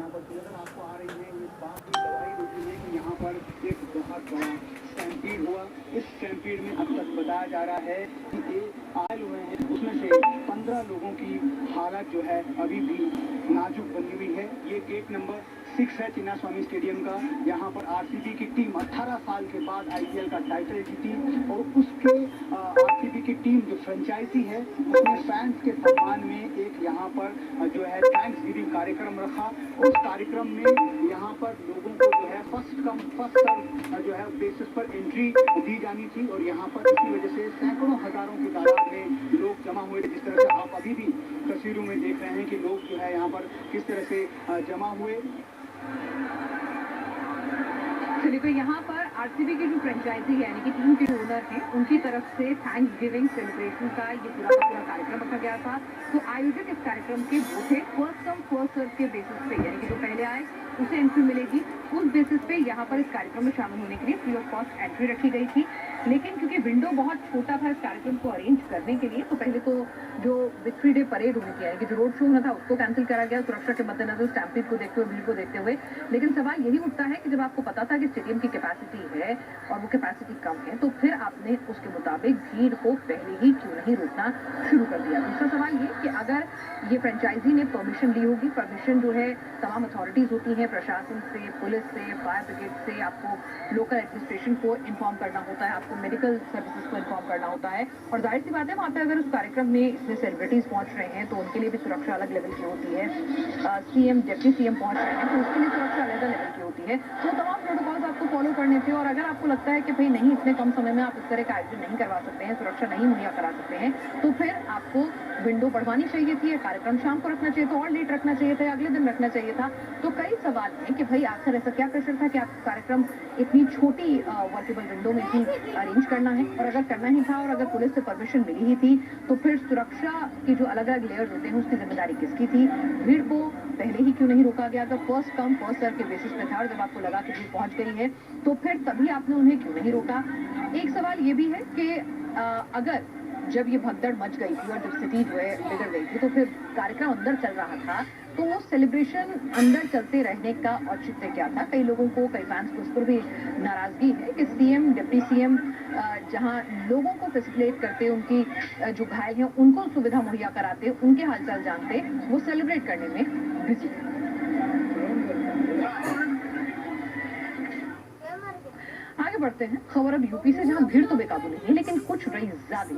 यहाँ पर नजर आपको आ रही है, इस बात की गवाही देती है कि यहाँ पर एक बहुत बड़ा स्टैम्पीड हुआ। इस स्टैम्पीड में अब तक बताया जा रहा है कि एक आए हुए हैं, उसमें से 15 लोगों की हालत जो है अभी भी नाजुक बनी हुई है। ये गेट नंबर 6 है चिन्नास्वामी स्टेडियम का। यहाँ पर आरसीबी की टीम 18 साल के बाद आईपीएल का टाइटल जीती और उसके आरसीबी की टीम जो फ्रेंचाइजी है उसने फैंस के सम्मान में एक यहाँ पर जो है थैंक्स गिविंग कार्यक्रम रखा। उस कार्यक्रम में यहाँ पर लोगों को जो है फर्स्ट कम फर्स्ट सर्व जो है बेसिस पर एंट्री दी जानी थी और यहाँ पर इसी वजह से सैकड़ों हजारों की तादाद में लोग जमा हुए। जिस तरह से आप अभी भी तस्वीरों में देख रहे हैं कि लोग जो है यहाँ पर किस तरह से जमा हुए। चलिए, तो यहाँ पर आरसीबी की जो फ्रेंचाइजी यानी कि टीम के ओनर हैं उनकी तरफ से थैंक्स गिविंग सेलिब्रेशन का ये पूरा का पूरा कार्यक्रम रखा गया था। तो आयोजक इस कार्यक्रम के वो थे फर्स्ट कम फर्स्ट सर्व के बेसिस पे, यानी कि जो पहले आए उसे एंट्री मिलेगी। उस बेसिस पे यहाँ पर इस कार्यक्रम में शामिल होने के लिए फ्री ऑफ कॉस्ट एंट्री रखी गई थी। लेकिन क्योंकि विंडो बहुत छोटा था इस कार्यक्रम को अरेंज करने के लिए, तो पहले तो जो विक्ट्री डे परेड होनी थी यानी कि जो रोड शो होना था उसको कैंसिल करा गया सुरक्षा के मद्देनजर, स्टैम्पीड को देखते हुए, भीड़ को देखते हुए। लेकिन सवाल यही उठता है कि जब आपको पता था कि स्टेडियम की कैपेसिटी है और वो कैपेसिटी कम है, तो फिर आपने उसके मुताबिक भीड़ को पहले ही क्यों नहीं रोकना शुरू कर दिया। दूसरा सवाल ये कि अगर ये फ्रेंचाइजी ने परमिशन ली होगी, परमिशन जो है तमाम अथॉरिटीज होती हैं, प्रशासन से, पुलिस से, फायर ब्रिगेड से, आपको लोकल एडमिनिस्ट्रेशन को इन्फॉर्म करना होता है, आपको मेडिकल सर्विसेज को इन्फॉर्म करना होता है। और जाहिर सी बात है वहाँ पे अगर उस कार्यक्रम में इसमें सेलिब्रिटीज पहुंच रहे हैं तो उनके लिए भी सुरक्षा अलग लेवल की होती है। सीएम, डिप्टी सीएम पहुंच रहे हैं तो उसके लिए सुरक्षा अलग लेवल की होती है। तो तमाम प्रोटोकॉल्स आपको फॉलो करने थे। और अगर आपको लगता है कि भाई नहीं, इतने कम समय में आप इस तरह का आयोजन नहीं करवा सकते हैं, सुरक्षा नहीं मुहैया करा सकते हैं, तो फिर आपको विंडो बढ़वानी चाहिए थी, कार्यक्रम शाम को रखना चाहिए था, और लेट रखना चाहिए था, अगले दिन रखना चाहिए था। तो कई सवाल हैं कि भाई आखिर ऐसा क्या प्रेशर था कि आप कार्यक्रम इतनी छोटी वर्केबल विंडो में ही अरेंज करना है। और अगर करना ही था और अगर पुलिस से परमिशन मिली ही थी तो फिर सुरक्षा की जो अलग अलग लेयर्स होते हैं उसकी जिम्मेदारी किसकी थी? भीड़ को पहले ही क्यों नहीं रोका गया? अगर फर्स्ट कम फर्स्ट सर्व के बेसिस पे था और जब आपको लगा कि भीड़ पहुंच गई है तो फिर तभी आपने उन्हें क्यों नहीं रोका? एक सवाल ये भी है कि अगर जब ये भगदड़ मच गई थी और जब स्थिति जो है बिगड़ गई थी तो फिर कार्यक्रम अंदर चल रहा था, तो वो सेलिब्रेशन अंदर चलते रहने का औचित्य क्या था? कई लोगों को, कई फैंस को उस पर भी नाराजगी है कि सीएम, डिप्टी सीएम जहां लोगों को फैसिलिटेट करते, उनकी जो घायल हैं उनको सुविधा मुहैया कराते, उनके हालचाल जानते, वो सेलिब्रेट करने में बिजी है। आगे बढ़ते हैं। खबर अब यूपी से, जहां भीड़ तो बेकाबू नहीं लेकिन कुछ रईसज़ादे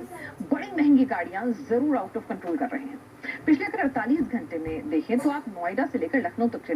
बड़ी महंगी गाड़ियां जरूर आउट ऑफ कंट्रोल कर रहे हैं। पिछले 48 घंटे में देखें तो आप नोएडा से लेकर लखनऊ तक चले